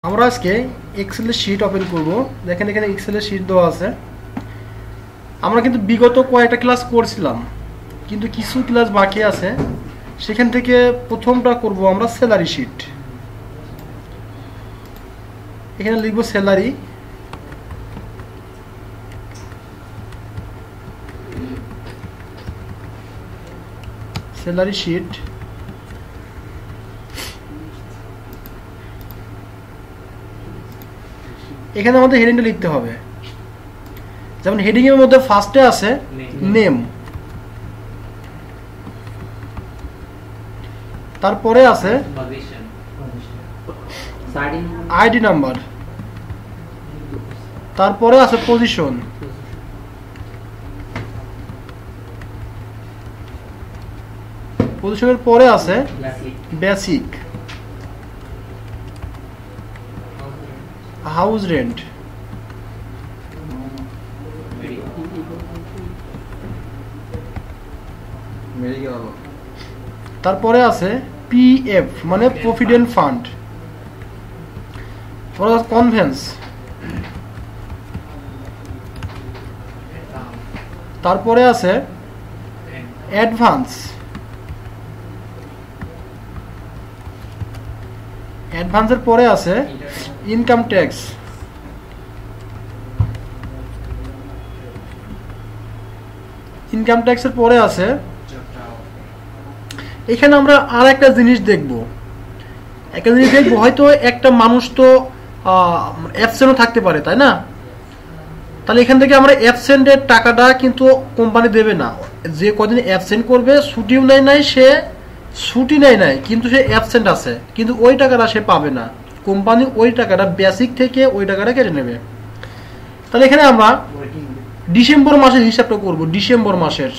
আমরা আজকে এক্সেলের sheet open করব। দেখেন এখানে এক্সেলের শীট দেওয়া আছে। আমরা কিন্তু বিগত কয়েকটা ক্লাস করছিলাম, কিন্তু কিছু ক্লাস বাকি আছে। সেখান থেকে প্রথমটা করব আমরা স্যালারি শীট। এখানে লিখব স্যালারি। Salary sheet. এখানে আমাদের হেডিংটা লিখতে হবে। যেমন হেডিং এর মধ্যে ফার্স্টে আছে নেম, তারপরে আছে আইডি নাম্বার, তারপরে আছে পজিশন, পজিশনের পরে আছে বেসিক, হাউস রেন্ট, তারপরে আছে পিএফ মানে প্রভিডেন্ট ফান্ড, কনভেন্স, তারপরে আছে অ্যাডভান্স, অ্যাডভান্সের পরে আছে ইনকাম ট্যাক্স, ইনকাম ট্যাক্সের পরে আছে। এখানে আমরা আর একটা জিনিস দেখব, হয়তো একটা মানুষ তো অ্যাবসেন্টও থাকতে পারে, তাই না? তাহলে এখান থেকে আমরা অ্যাবসেন্টের টাকাটা কিন্তু কোম্পানি দেবে না। যে কদিন অ্যাবসেন্ট করবে, ছুটিও নেয় নাই, সে ছুটি নেয় কিন্তু সে অ্যাবসেন্ট আছে, কিন্তু ওই টাকাটা সে পাবে না। কোম্পানি ওই টাকাটা বেসিক থেকে ওই টাকাটা কেটে নেবে। তাহলে এখানে আমরা ডিসেম্বর মাসের হিসাবটা করব। ডিসেম্বর মাসের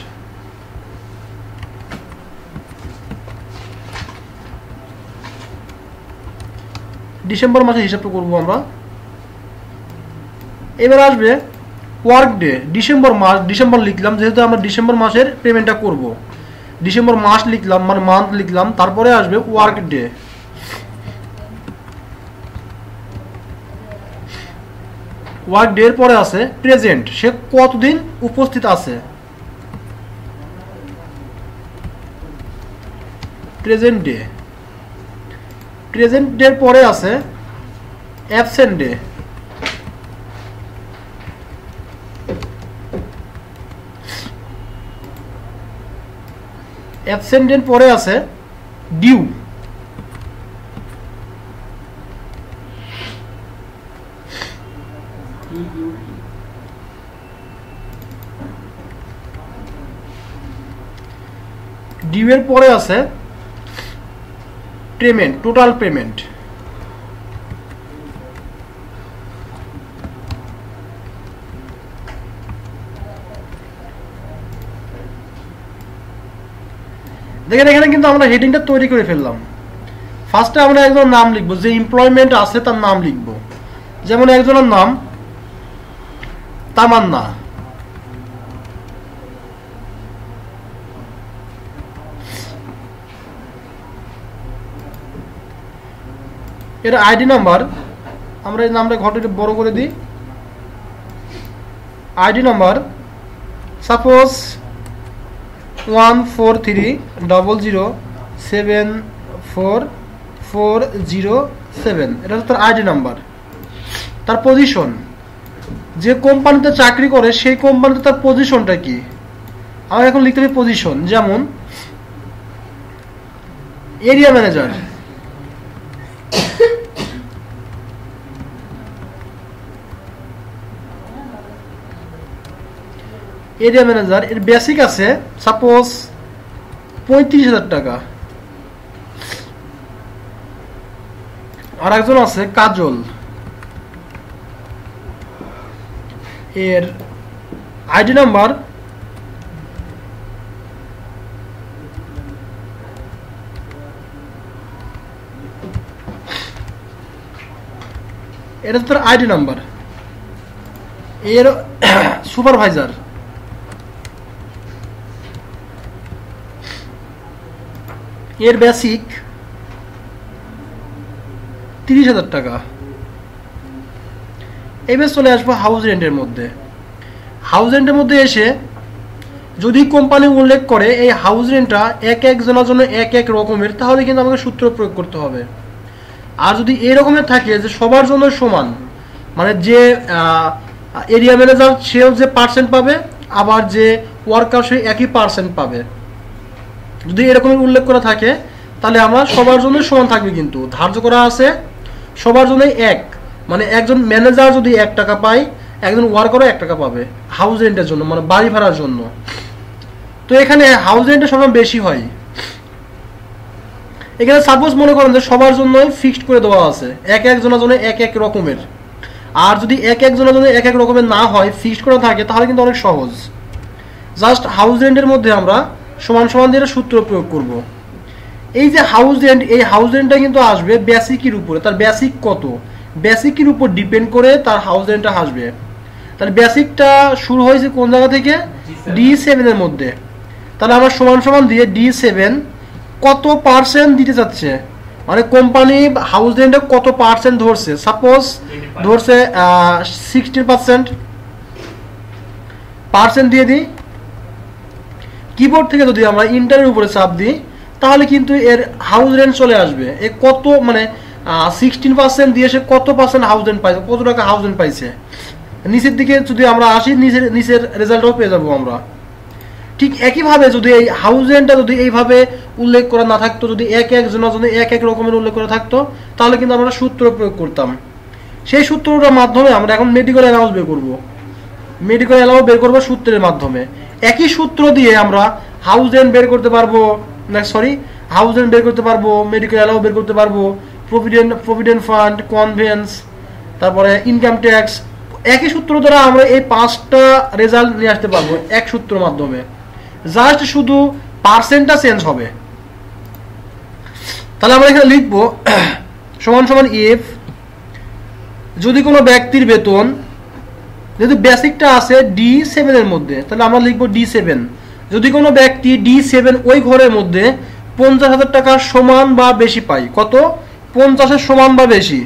হিসাবটা করব আমরা। এবার আসবে ওয়ার্ক ডে। ডিসেম্বর লিখলাম, যেহেতু আমরা ডিসেম্বর মাসের পেমেন্টটা করব। ডিসেম্বর মাস লিখলাম, মানে মান্থ লিখলাম, তারপরে আসবে ওয়ার্ক ডে। ওয়ার্ক ডে এর পরে আছে প্রেজেন্ট, সে কতদিন উপস্থিত আছে, প্রেজেন্ট ডে। প্রেজেন্ট ডে এর পরে আছে অ্যাবসেন্ট ডে। অ্যাবসেন্ট ডে এর পরে আছে ডিউ। ডিউ এর পরে আছে পেমেন্ট, টোটাল পেমেন্ট। দেখেন এখানে কিন্তু আমরা হেডিংটা তৈরি করে ফেললাম। ফার্স্টে আমরা একজনের নাম লিখবো, যে এমপ্লয়মেন্ট আছে তার নাম লিখবো। যেমন একজনের নাম তামান্না, এর আইডি নাম্বার, আমরা এই নামটা ঘটে বড় করে দিই। আইডি নাম্বার সাপোজ 14300074407, এটা হচ্ছে তার আইডি নাম্বার। তার পজিশন, যে কোম্পানিতে চাকরি করে সেই কোম্পানিতে তার পজিশনটা কি, আমরা এখন লিখতে হবে পজিশন। যেমন এরিয়া ম্যানেজার, এরিয়া ম্যানেজার এর বেসিক আছে সাপোজ 35,000 টাকা। আর একজন আছে কাজল, এর আইডি নাম্বার এটা তার আইডি নাম্বার। এর সুপারভাইজার, এর বেসিক 30,000 টাকা। এবার চলে আসবো হাউস রেন্টের মধ্যে। হাউস রেন্টের মধ্যে এসে যদি কোম্পানি উল্লেখ করে এই হাউস রেন্টটা এক একজনের জন্য এক এক রকমের, তাহলে কিন্তু আমাকে সূত্র প্রয়োগ করতে হবে। আর যদি এই রকমের থাকে যে সবার জন্য সমান, মানে যে এরিয়া ম্যানেজার সেও যে পার্সেন্ট পাবে, আবার যে ওয়ার্কার সে একই পার্সেন্ট পাবে, যদি এরকমের উল্লেখ করা থাকে তাহলে আমার সবার জন্য সমান থাকবে। কিন্তু ধার্য করা আছে সবার জন্যই এক, মানে একজন ম্যানেজার যদি 1 টাকা পায়, একজন ওয়ার্কারও 1 টাকা পাবে হাউস রেন্টের জন্য, মানে বাড়ি ভাড়ার জন্য। তো এখানে হাউস রেন্টের সবসময় বেশি হয়। এখানে সাপোজ মনে করেন যে সবার জন্যই ফিক্সড করে দেওয়া আছে এক একজনের জন্য এক এক রকমের। আর যদি এক একজনের জন্য এক এক রকমের না হয়, ফিক্সড করা থাকে, তাহলে কিন্তু অনেক সহজ। জাস্ট হাউস রেন্টের মধ্যে আমরা সমান সমান দিয়ে সূত্র প্রয়োগ করব। এই যে হাউস রেন্ট, এই হাউস রেন্টটা কিন্তু আসবে বেসিকের উপরে। তার বেসিক কত, বেসিকের উপর ডিপেন্ড করে তার হাউস রেন্টটা আসবে। তার বেসিকটা শুরু হয়েছে কোন জায়গা থেকে, D7 এর মধ্যে। তাহলে আমরা সমান সমান দিয়ে D7 কত পার্সেন্ট দিতে চাচ্ছে, মানে কোম্পানি হাউস রেন্টে কত পার্সেন্ট ধরছে। সাপোজ ধরছে 16% পার্সেন্ট দিয়ে দিই। কিবোর্ড থেকে যদি আমরা ইন্টারের উপরে চাপ দিই, তাহলে কিন্তু এর হাউস রেন্ট চলে আসবে। এ কত, মানে 16% দিয়ে সে কত পার্সেন্ট হাউস রেন্ট পাইছে, কত টাকা হাউস রেন্ট পাইছে। নিচের দিকে যদি আমরা আসি, নিচের রেজাল্টও পেয়ে যাবো আমরা। ঠিক একইভাবে যদি এই হাউস রেন্টটা যদি এইভাবে উল্লেখ করা না থাকতো, যদি এক একজনের জন্য এক এক রকমের উল্লেখ করা থাকতো, তাহলে কিন্তু আমরা সূত্র প্রয়োগ করতাম। সেই সূত্রটার মাধ্যমে আমরা এখন মেডিকেল অ্যালাউন্স বের করবো। মেডিকেল অ্যালাউন্স বের করবো সূত্রের মাধ্যমে। একই সূত্র দিয়ে আমরা হাউস রেন্ট বের করতে পারবো, না সরি, হাউস রেন্ট বের করতে পারবো, মেডিকেল অ্যালাউন্স বের করতে পারবো, প্রভিডেন্ট ফান্ড, কনভেন্স, তারপরে ইনকাম ট্যাক্স। একই সূত্র দ্বারা আমরা এই 5টা রেজাল্ট নিয়ে আসতে পারবো এক সূত্রের মাধ্যমে। জাস্ট শুধু পার্সেন্টটা চেঞ্জ হবে। তাহলে আমরা এখানে লিখবো সমান সমান ইফ যদি কোনো ব্যক্তির বেতন, যেহেতু বেসিকটা আছে D7 এর মধ্যে, তাহলে আমরা লিখবো D7। যদি কোনো ব্যক্তি D7 ওই ঘরের মধ্যে 50,000 টাকার সমান বা বেশি পায়, কত, 50-এর সমান বা বেশি,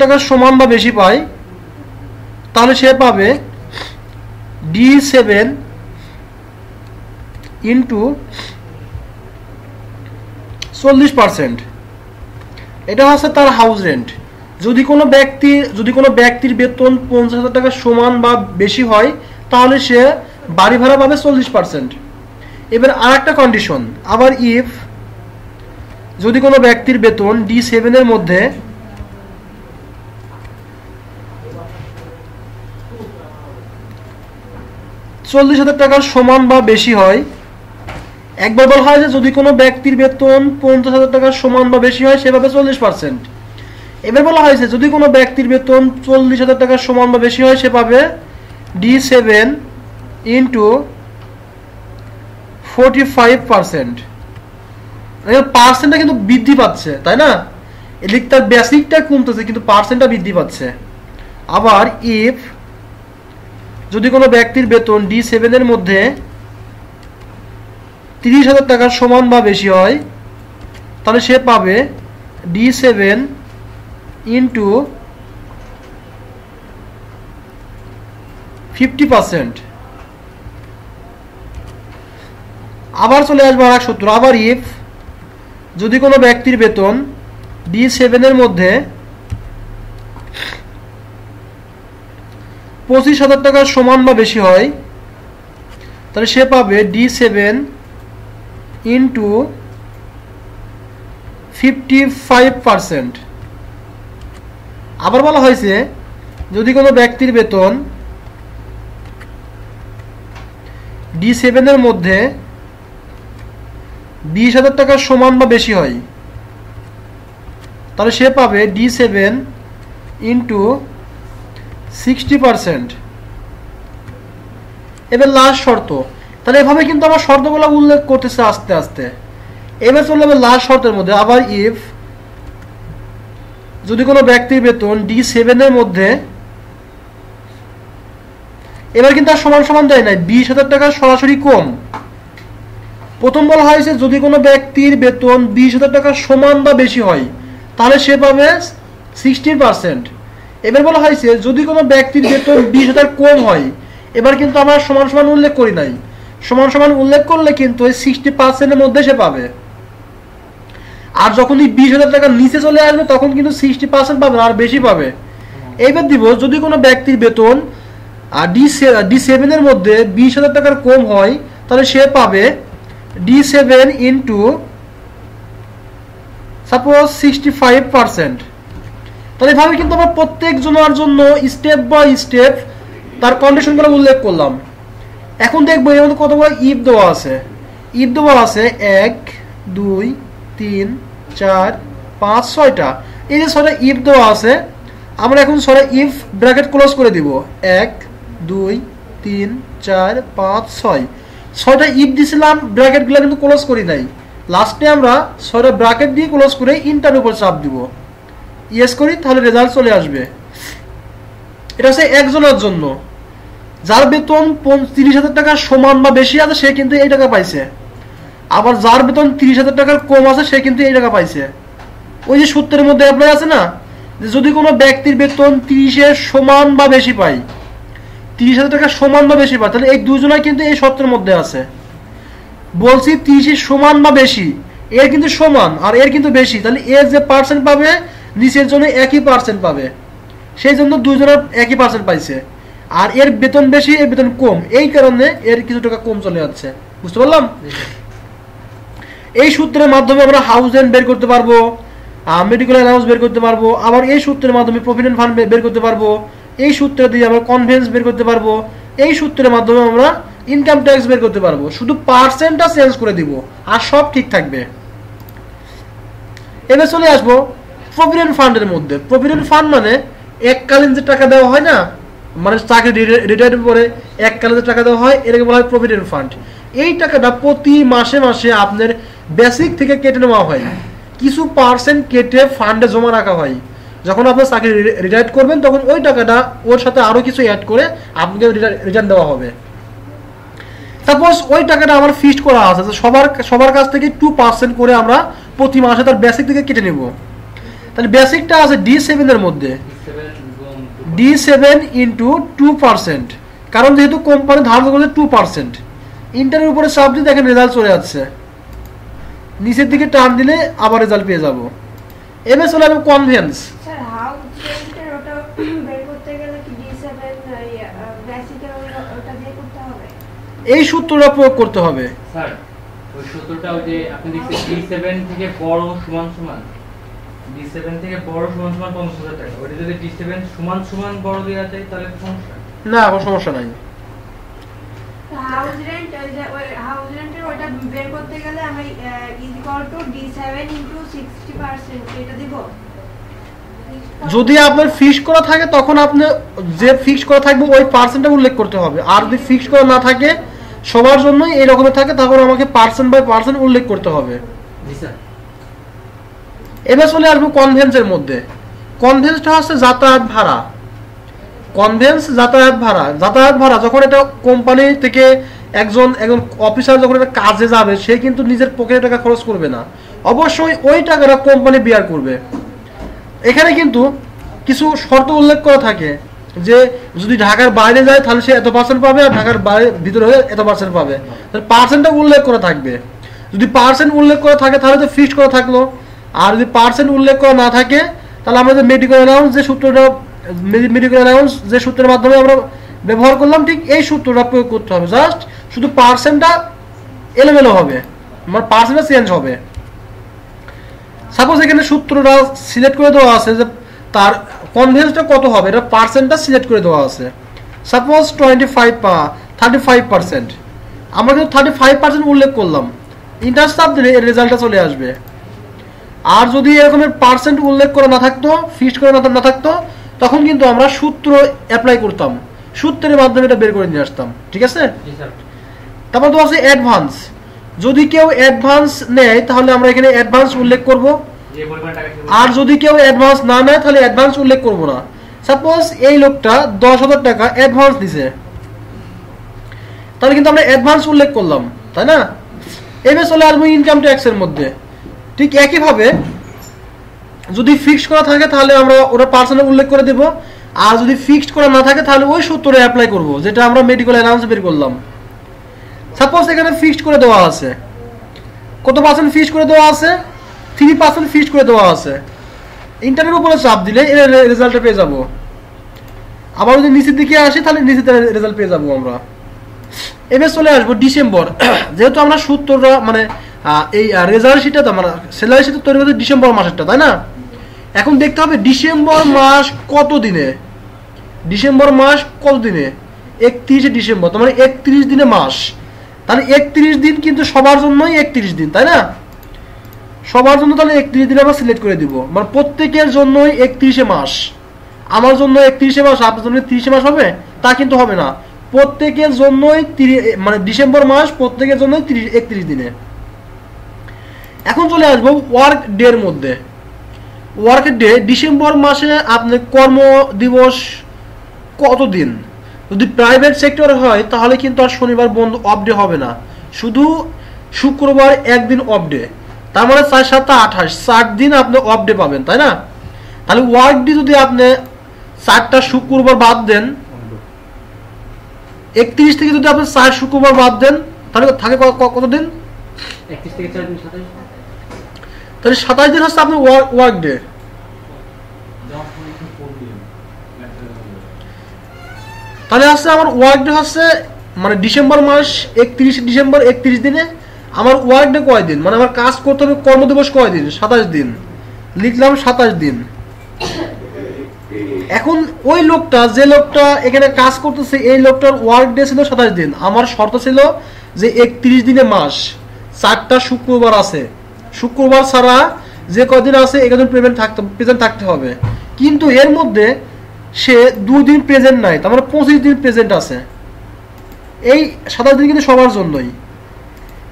টাকার সমান বা বেশি পায়, তাহলে সে পাবে D7 ইন্টু 40%। এটা হচ্ছে তার হাউস রেন্ট। যদি কোনো ব্যক্তির বেতন 50,000 টাকার সমান বা বেশি হয়, তাহলে সে বাড়ি ভাড়া পাবে 40%। এবার আর একটা কন্ডিশন, আবার ইফ যদি কোনো ব্যক্তির বেতন D7 এর মধ্যে 40,000 টাকার সমান বা বেশি হয়। একবার বলা হয় যে যদি কোনো ব্যক্তির বেতন 50,000 টাকার সমান বা বেশি হয়, সে পাবে 40%। এবার বলা হয়েছে যদি কোনো ব্যক্তির বেতন 40,000 টাকার সমান বা বেশি হয়, সে পাবে D7 ইন্টু 45%। পার্সেন্টটা কিন্তু বৃদ্ধি পাচ্ছে, তাই না? এদিক তার বেসিকটা কমতেছে, কিন্তু পার্সেন্টটা বৃদ্ধি পাচ্ছে। আবার ইফ যদি কোনো ব্যক্তির বেতন D7 এর মধ্যে 30,000 টাকার সমান বা বেশি হয়, তাহলে সে পাবে D7 ইন্টু 50%। আবার চলে আসবে আর এক সূত্র, আবার ইফ যদি কোনো ব্যক্তির বেতন D7 এর মধ্যে 25,000 টাকার সমান বা বেশি হয়, তাহলে সে পাবে D7 ইন্টু 55%। আবার বলা হয়েছে যদি কোনো ব্যক্তির বেতন D7 এর মধ্যে 20,000 টাকার সমান বা বেশি হয়, তাহলে সে পাবে D7 ইন্টু 60%। এবার লাস্ট শর্ত। তাহলে এভাবে কিন্তু আমার শর্তগুলো উল্লেখ করতেছে আস্তে আস্তে। এবার চলে যাবে লাস্ট শর্তের মধ্যে, আবার ইফ যদি কোনো ব্যক্তির বেতন D7 এর মধ্যে এবার কিন্তু আর সমান সমান দেয় নাই, 20,000 টাকা সরাসরি কম। প্রথম বলা হয়েছে যদি কোনো ব্যক্তির বেতন 20,000 টাকা সমান বা বেশি হয় তাহলে সে পাবে 60%। এবার বলা হয়েছে যদি কোনো ব্যক্তির বেতন 20,000 কম হয়, এবার কিন্তু আমরা সমান সমান উল্লেখ করি নাই, সমান সমান উল্লেখ করলে কিন্তু ওই 60% এর মধ্যে সে পাবে। আর যখন এই 20,000 টাকা নিচে চলে আসবে তখন কিন্তু 60% পাবে আর বেশি পাবে। এইবার দিব যদি কোনো ব্যক্তির বেতন D7 এর মধ্যে 20,000 টাকার কম হয় তাহলে সে পাবে D7 ইন্টু সাপোজ 65%। তাহলে এভাবে কিন্তু আমরা প্রত্যেক জনের জন্য স্টেপ বাই স্টেপ তার কন্ডিশনগুলো উল্লেখ করলাম। এখন দেখবো এর মধ্যে কতগুলো ইফ দেওয়া আছে। ইফ দেওয়া আছে 1 2 3 4 5 6টা। এই যে 6টা ইফ দেওয়া আছে আমরা এখন 6টা ইফ ব্র্যাকেট ক্লোজ করে দিব। 1 2 3 4 5 6 6টা ইফ দিছিলাম, ব্র্যাকেটগুলো কিন্তু ক্লোজ করি নাই। লাস্টে আমরা 6টা ব্র্যাকেট দিয়ে ক্লোজ করে ইন্টার উপর চাপ দিব, ইয়েস করি, তাহলে রেজাল্ট চলে আসবে। এটা হচ্ছে একজনের জন্য যার বেতন 30,000 টাকা সমান বা বেশি আছে সে কিন্তু এই টাকা পাইছে, আবার যার বেতন 30,000 টাকার কম আছে সে কিন্তু এই টাকা পাইছে। ওই যে সূত্রের মধ্যে অ্যাপ্লাই আছে না, যে যদি কোনো ব্যক্তির বেতন 30-এর সমান বা বেশি পায়, 30,000 টাকা সমান বা বেশি পায়, তাহলে এই দুজনাই কিন্তু এই সূত্রের মধ্যে আছে। বলছি 30-এর সমান বা বেশি, এর কিন্তু সমান আর এর কিন্তু বেশি, তাহলে এর যে পার্সেন্ট পাবে নিচের জন্য একই পার্সেন্ট পাবে, সেই জন্য দুজনের একই পার্সেন্ট পাইছে। আর এর বেতন বেশি এর বেতন কম, এই কারণে এর কিছু টাকা কম চলে যাচ্ছে। বুঝতে পারলাম? এই সূত্রের মাধ্যমে আমরা হাউস রেন্ট বের করতে পারবো, মেডিকেল অ্যালাউন্স বের করতে পারবো, আবার এই সূত্রের মাধ্যমে প্রভিডেন্ট ফান্ড বের করতে পারবো, এই সূত্র দিয়ে আমরা কনভেন্স বের করতে পারবো, এই সূত্রের মাধ্যমে আমরা ইনকাম ট্যাক্স বের করতে পারবো। শুধু পার্সেন্টটা চেঞ্জ করে দিব আর সব ঠিক থাকবে। এবার চলে আসবো প্রভিডেন্ট ফান্ডের মধ্যে। প্রভিডেন্ট ফান্ড মানে এককালীন যে টাকা দেওয়া হয় না, মানে চাকরি রিটায়ার্ড পরে এককালীন যে টাকা দেওয়া হয় এটাকে বলা হয় প্রভিডেন্ট ফান্ড। এই টাকাটা প্রতি মাসে মাসে আপনার বেসিক থেকে কেটে নেওয়া হয়, কিছু পার্সেন্ট কেটে ফান্ডে জমা রাখা হয়। যখন আপনার চাকরি রিটায়ার্ড করবেন তখন ওই টাকাটা ওর সাথে আরো কিছু অ্যাড করে আপনাকে রিটার্ন দেওয়া হবে। সাপোজ ওই টাকাটা আমার ফিক্সড করা আছে, সবার কাছ থেকে 2% করে আমরা প্রতি মাসে তার বেসিক থেকে কেটে নেব। তাহলে বেসিকটা আছে D7 এর মধ্যে, D7 ইন্টু 2%, কারণ যেহেতু কোম্পানি ধার্য করেছে 2%। ইন্টারের উপরে চাপ দিয়ে দেখেন রেজাল্ট চলে যাচ্ছে, নিচের দিকে টান দিলে আবার রেজাল্ট পেয়ে যাব। এবার চলে যাবে কনভেন্স। এই সূত্রটা প্রয়োগ করতে হবে স্যার। ওই সূত্রটা ওই যে আপনি দেখছেন D7 থেকে বড় সমান সমান, D7 থেকে বড় সমান সমান 50,000 টাকা, ওটা যদি D7 সমান সমান বড় দেওয়া যায় তাহলে সমস্যা না, কোনো সমস্যা নাই। হাউস রেন্টের ওটা বের করতে গেলে আমি ইকুয়াল টু D7 ইনটু 60% এটা দিব। যদি আপনার ফিক্স করা থাকে তখন আপনি যে ফিক্স করা থাকবে ওই পার্সেন্টটা উল্লেখ করতে হবে, আর যদি ফিক্স করা না থাকে সবার জন্যই এই রকমের থাকে তখন আমাকে পার্সেন্ট বাই পার্সেন্ট উল্লেখ করতে হবে। জি স্যার। এবার চলে আসবো কনভেন্সের মধ্যে। কনভেন্সটা হচ্ছে যাতায়াত ভাড়া। কনভেন্স যাতায়াত ভাড়া। যাতায়াত ভাড়া যখন এটা কোম্পানি থেকে একজন অফিসার যখন এটা কাজে যাবে সে কিন্তু নিজের পকেটে টাকা খরচ করবে না, অবশ্যই ওই টাকাটা কোম্পানি বেয়ার করবে। এখানে কিন্তু কিছু শর্ত উল্লেখ করা থাকে যে যদি ঢাকার বাইরে যায় তাহলে সে এত পার্সেন্ট পাবে, আর ঢাকার ভিতরে হয়ে এত পার্সেন্ট পাবে, তাহলে পার্সেন্টটা উল্লেখ করা থাকবে। যদি পার্সেন্ট উল্লেখ করা থাকে তাহলে তো ফিক্সড করা থাকলো, আর যদি পার্সেন্ট উল্লেখ করা না থাকে তাহলে আমাদের মেডিকেল অ্যালাউন্স যে সূত্রটা, মেডিকেল অ্যালাউন্স যে সূত্রের মাধ্যমে আমরা ব্যবহার করলাম ঠিক এই সূত্রটা প্রয়োগ করতে হবে। জাস্ট শুধু পার্সেন্টটা এলোমেলো হবে, আমার পার্সেন্টটা চেঞ্জ হবে। সাপোজ এখানে সূত্রটা সিলেক্ট করে দেওয়া আছে যে তার কনভেন্সটা কত হবে, এটা পার্সেন্টটা সিলেক্ট করে দেওয়া আছে। সাপোজ 35%, আমরা কিন্তু 35% উল্লেখ করলাম, ইন্টার চাপ দিলে এর রেজাল্টটা চলে আসবে। আর যদি এরকমের পার্সেন্ট উল্লেখ করা না থাকতো, ফিক্সড করে না থাকতো, তখন কিন্তু আমরা সূত্র অ্যাপ্লাই করতাম, সূত্রের মাধ্যমে এটা বের করে নিয়ে আসতাম। ঠিক আছে? তারপর তো আছে অ্যাডভান্স। যদি কেউ অ্যাডভান্স নেয় তাহলে আমরা এখানে অ্যাডভান্স উল্লেখ করব, আর যদি কেউ অ্যাডভান্স না নেয় তাহলে অ্যাডভান্স উল্লেখ করব না। সাপোজ এই লোকটা 10,000 টাকা অ্যাডভান্স দিছে, তাহলে কিন্তু আমরা অ্যাডভান্স উল্লেখ করলাম, তাই না? এবার চলে আসবো ইনকাম ট্যাক্স এর মধ্যে। ঠিক একইভাবে যদি ফিক্সড করা থাকে তাহলে আমরা ওটা পার্সেন্ট উল্লেখ করে দেব, আর যদি ফিক্সড করা না থাকে তাহলে ওই সূত্রে অ্যাপ্লাই করব যেটা আমরা মেডিকেল অ্যালাউন্স বের করলাম। সাপোজ এখানে ফিক্সড করে দেওয়া আছে, কত পার্সেন্ট ফিক্সড করে দেওয়া আছে? 3% ফিক্সড করে দেওয়া আছে। ইন্টারের উপরে চাপ দিলে এর রেজাল্টটা পেয়ে যাব। আবার যদি নিচের দিকে আসি তাহলে নিচের রেজাল্ট পেয়ে যাব আমরা। এবার চলে আসবো ডিসেম্বর। যেহেতু আমরা সূত্রটা মানে এই রেজাল্ট শিটটা মানে স্যালারি শিটটা তৈরি করতে ডিসেম্বর মাসেরটা, তাই না? এখন দেখতে হবে ডিসেম্বর মাস কত দিনে, ডিসেম্বর মাস কত দিনে? 31 ডিসেম্বর, তার মানে 31 দিনে মাস। তাহলে 31 দিন কিন্তু সবার জন্যই 31 দিন, তাই না? সবার জন্য তাহলে 31 দিন আমরা সিলেক্ট করে দিব, মানে প্রত্যেকের জন্যই 31 মাস। আমার জন্য 31 মাস, আপনার জন্য 30 মাস হবে তা কিন্তু হবে না। প্রত্যেকের জন্যই মানে ডিসেম্বর মাস প্রত্যেকের জন্যই 31 দিনে। এখন চলে আসবো ওয়ার্ক ডে এর মধ্যে। ওয়ার্ক ডে ডিসেম্বর মাসে আপনি কর্ম দিবস কত দিন? যদি প্রাইভেট সেক্টর হয় তাহলে কিন্তু আর শনিবার বন্ধ অফ ডে হবে না, শুধু শুক্রবার একদিন অফ ডে। তার মানে 4 7 28 60 দিন আপনি অফ ডে পাবেন, তাই না? তাহলে ওয়ার্ক ডে যদি আপনি 4টা শুক্রবার বাদ দেন, 31 থেকে যদি আপনি 4 শুক্রবার বাদ দেন তাহলে থাকে কত দিন? 31 থেকে 4 দিন 27। তাহলে 27 দিন হচ্ছে আপনার ওয়ার্ক ডে। তাহলে হচ্ছে আমার ওয়ার্ক ডে হচ্ছে মানে ডিসেম্বর মাস 31 ডিসেম্বর 31 দিনে আমার ওয়ার্ক ডে কয় দিন, মানে আমার কাজ করতে হবে কর্মদিবস কয় দিন? 27 দিন। লিখলাম 27 দিন। এখন ওই লোকটা যে লোকটা এখানে কাজ করতেছে এই লোকটার ওয়ার্ক ডে ছিল 27 দিন। আমার শর্ত ছিল যে 31 দিনে মাস, 4টা শুক্রবার আছে, শুক্রবার ছাড়া যে কদিন আছে একদিন প্রেজেন্ট থাকতে হবে। কিন্তু এর মধ্যে সে 2 দিন প্রেজেন্ট নাই, তার মানে 25 দিন প্রেজেন্ট আছে। এই 27 দিন কিন্তু সবার জন্যই।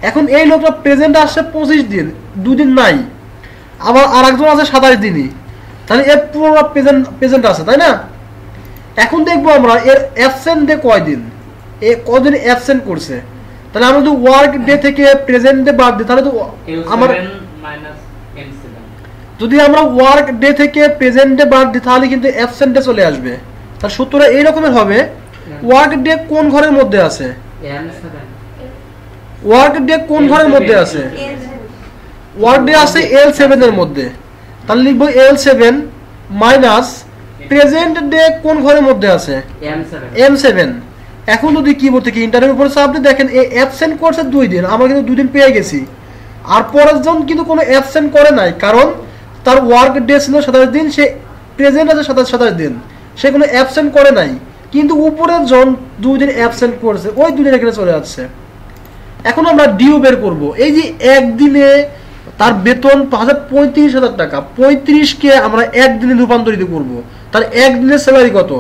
এখন এই লোকটা প্রেজেন্ট আসছে 25 দিন, 2 দিন নাই, আবার আরেকজন আছে 27 দিনই, তাহলে এর পুরো প্রেজেন্ট আছে, তাই না? এখন দেখবো আমরা এর অ্যাবসেন্ট ডে কয় দিন, এ কদিন অ্যাবসেন্ট করছে। তাহলে আমরা যদি ওয়ার্ক ডে থেকে প্রেজেন্ট ডে বাদ দিই তাহলে তো আমার যদি আমরা ওয়ার্ক ডে থেকে প্রেজেন্ট ডে বাদ দিই তাহলে কিন্তু অ্যাবসেন্ট ডে চলে আসবে। তার সূত্রটা এই রকমের হবে, ওয়ার্ক ডে কোন ঘরের মধ্যে আছে? ওয়ার্ক ডে কোন ঘরের মধ্যে আছে? ওয়ার্ক ডে আছে L7 এর মধ্যে। তাহলে লিখবো L7 মাইনাস প্রেজেন্ট ডে কোন ঘরের মধ্যে আছে? M7। এখন যদি কি বলতে কি ইন্টারভিউ উপরে আপনি দেখেন এই অ্যাবসেন্ট করছে 2 দিন, আমরা কিন্তু 2 দিন পেয়ে গেছি। আর পরের জন কিন্তু কোনো অ্যাবসেন্ট করে নাই, কারণ তার ওয়ার্ক ডে ছিল 27 দিন, সে প্রেজেন্ট আছে 27 দিন, সে কোনো অ্যাবসেন্ট করে নাই। কিন্তু উপরের জন 2 দিন অ্যাবসেন্ট করছে, ওই 2 দিন এখানে চলে যাচ্ছে। এখন আমরা ডিউ বের করব। এই যে একদিনে তার বেতন 35,000 টাকা, 35কে আমরা একদিনে রূপান্তরিত করব, তার একদিনের স্যালারি কত?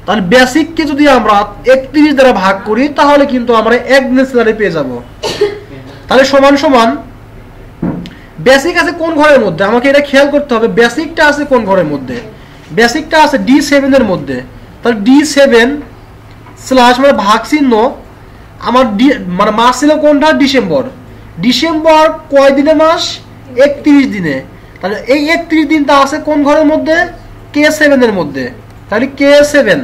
তাহলে বেসিককে যদি আমরা 31 দ্বারা ভাগ করি তাহলে কিন্তু আমরা একদিনের স্যালারি পেয়ে যাব। তাহলে সমান সমান বেসিক আছে কোন ঘরের মধ্যে, আমাকে এটা খেয়াল করতে হবে। বেসিকটা আছে কোন ঘরের মধ্যে? বেসিকটা আছে D7 এর মধ্যে। তাহলে D7 স্ল্যাশ মানে ভাগ চিহ্ন, আমার মানে মাস ছিল কোনটা? ডিসেম্বর। ডিসেম্বর কয় দিনে মাস? 31 দিনে। তাহলে এই 31 দিনটা আছে কোন ঘরের মধ্যে? K7 এর মধ্যে। তাহলে K7।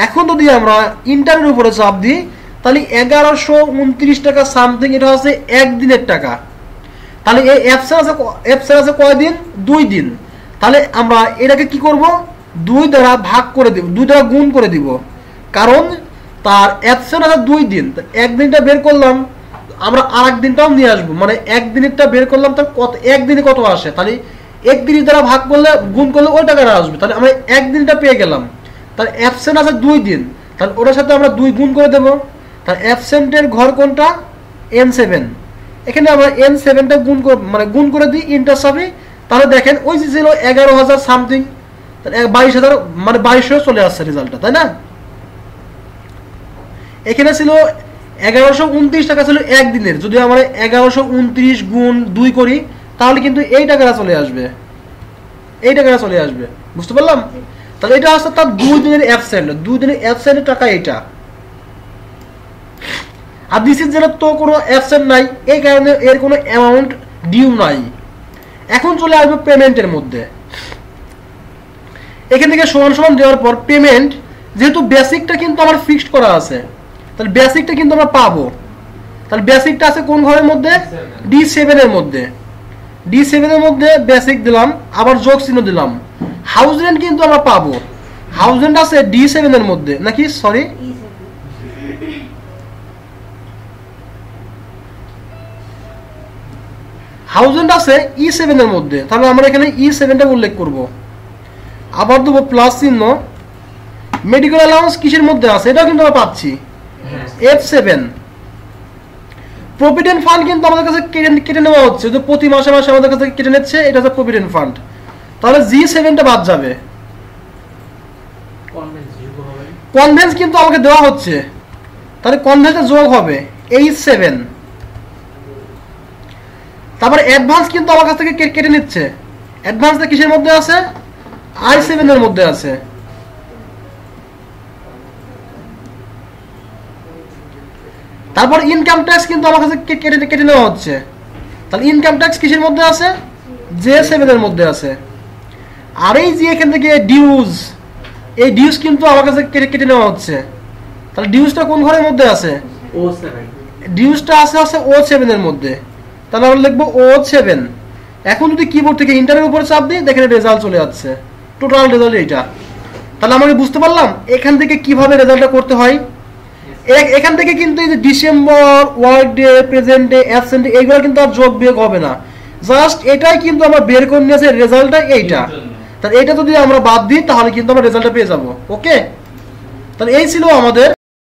এখন যদি আমরা ইন্টারের উপরে চাপ দিই তাহলে 1129 টাকা সামথিং, এটা হচ্ছে একদিনের টাকা। তাহলে এই অ্যাবসেন্ট আছে কয় দিন? 2 দিন। তাহলে আমরা এটাকে কি করব? 2 দ্বারা ভাগ করে দিব, 2 দ্বারা গুণ করে দিব, কারণ তার অ্যাবসেন্ট আছে 2 দিন। একদিনটা বের করলাম, আমরা আরেক দিনটাও নিয়ে আসবো, মানে একদিনেরটা বের করলাম, তার কত একদিনে কত আসে, তাহলে 31 দ্বারা ভাগ করলে গুণ করলে ওই টাকাটা আসবে। তাহলে আমরা একদিনটা পেয়ে গেলাম। তাহলে অ্যাবসেন্ট আছে 2 দিন, তাহলে ওটার সাথে আমরা 2 গুণ করে দেবো। তাহলে অ্যাবসেন্টের ঘর কোনটা? N7। এখানে আমরা N7টা গুণ করে দিই ইন্টারসাফি। তাহলে দেখেন ওই যে ছিল 11,000 সামথিং, 22,000 মানে 2200 চলে আসছে রেজাল্টটা, তাই না? এখানে ছিল 1129 টাকা ছিল একদিনের। যদি আমরা 1129 গুণ 2 করি তাহলে কিন্তু এই টাকাটা চলে আসবে, এই টাকাটা চলে আসবে। বুঝতে পারলাম? তাহলে এটা হচ্ছে তার 2 দিনের অ্যাবসেন্ট, 2 দিনের অ্যাবসেন্টের টাকা এটা। আর দিস ইজ যেটা তো কোনো অ্যাবসেন্ট নাই, এই কারণে এর কোনো অ্যামাউন্ট ডিউ নাই। এখন চলে আসবে পেমেন্টের মধ্যে। এখান থেকে সমান সমান দেওয়ার পর পেমেন্ট, যেহেতু বেসিকটা কিন্তু আমার ফিক্সড করা আছে, তাহলে বেসিকটা কিন্তু আমরা পাবো। তাহলে বেসিকটা আছে কোন ঘরের মধ্যে? D7 এর মধ্যে। D7 এর মধ্যে বেসিক দিলাম, আবার যোগ চিহ্ন দিলাম। হাউস রেন্ট কিন্তু আমরা পাবো। হাউস রেন্ট আছে D7 এর মধ্যে, নাকি সরি হাউস রেন্ট আছে E7 এর মধ্যে, তাহলে আমরা এখানে E7টা উল্লেখ করব। আবার দেবো প্লাস চিহ্ন। মেডিকেল অ্যালাউন্স কিসের মধ্যে আছে? এটাও কিন্তু আমরা পাচ্ছি F7। প্রভিডেন্ট ফান্ড কিন্তু আমাদের কাছে কেটে নেওয়া হচ্ছে, যে প্রতি মাসে মাসে আমাদের কাছে কেটে নিচ্ছে, এটা হচ্ছে প্রভিডেন্ট ফান্ড। তাহলে G7টা বাদ যাবে। কনভেন্স কিন্তু আমাকে দেওয়া হচ্ছে, তাহলে কনভেন্সটা যোগ হবে H7। তারপর অ্যাডভান্স কিন্তু আমার কাছ থেকে কেটে নিচ্ছে। অ্যাডভান্সটা কিসের মধ্যে আছে? I7 এর মধ্যে আছে। তারপর ইনকাম ট্যাক্স কিন্তু আমার কাছে কেটে নেওয়া হচ্ছে, তাহলে ইনকাম ট্যাক্স কিসের মধ্যে আছে? J7 এর মধ্যে আছে। আর এই যে এখান থেকে ডিউজ, এই ডিউজ কিন্তু আমার কাছে কেটে নেওয়া হচ্ছে, তাহলে ডিউজটা কোন ঘরের মধ্যে আছে? O7। ডিউজটা আছে O7 এর মধ্যে, তাহলে আমরা লিখবো O7। এখন যদি কিবোর্ড থেকে ইন্টারের উপরে চাপ দিই, দেখেন রেজাল্ট চলে যাচ্ছে, টোটাল রেজাল্ট এইটা। তাহলে আমরা বুঝতে পারলাম এখান থেকে কিভাবে রেজাল্টটা করতে হয়। এখান থেকে কিন্তু এই যে December, work day, present day, absent day, এইগুলো কিন্তু আর যোগ বিয়োগ হবে না, জাস্ট এটাই কিন্তু আমরা বের করে নিয়েছে রেজাল্টটা এইটা। তাহলে এটা যদি আমরা বাদ দিই তাহলে কিন্তু আমরা রেজাল্টটা পেয়ে যাবো। ওকে, তাহলে এই ছিল আমাদের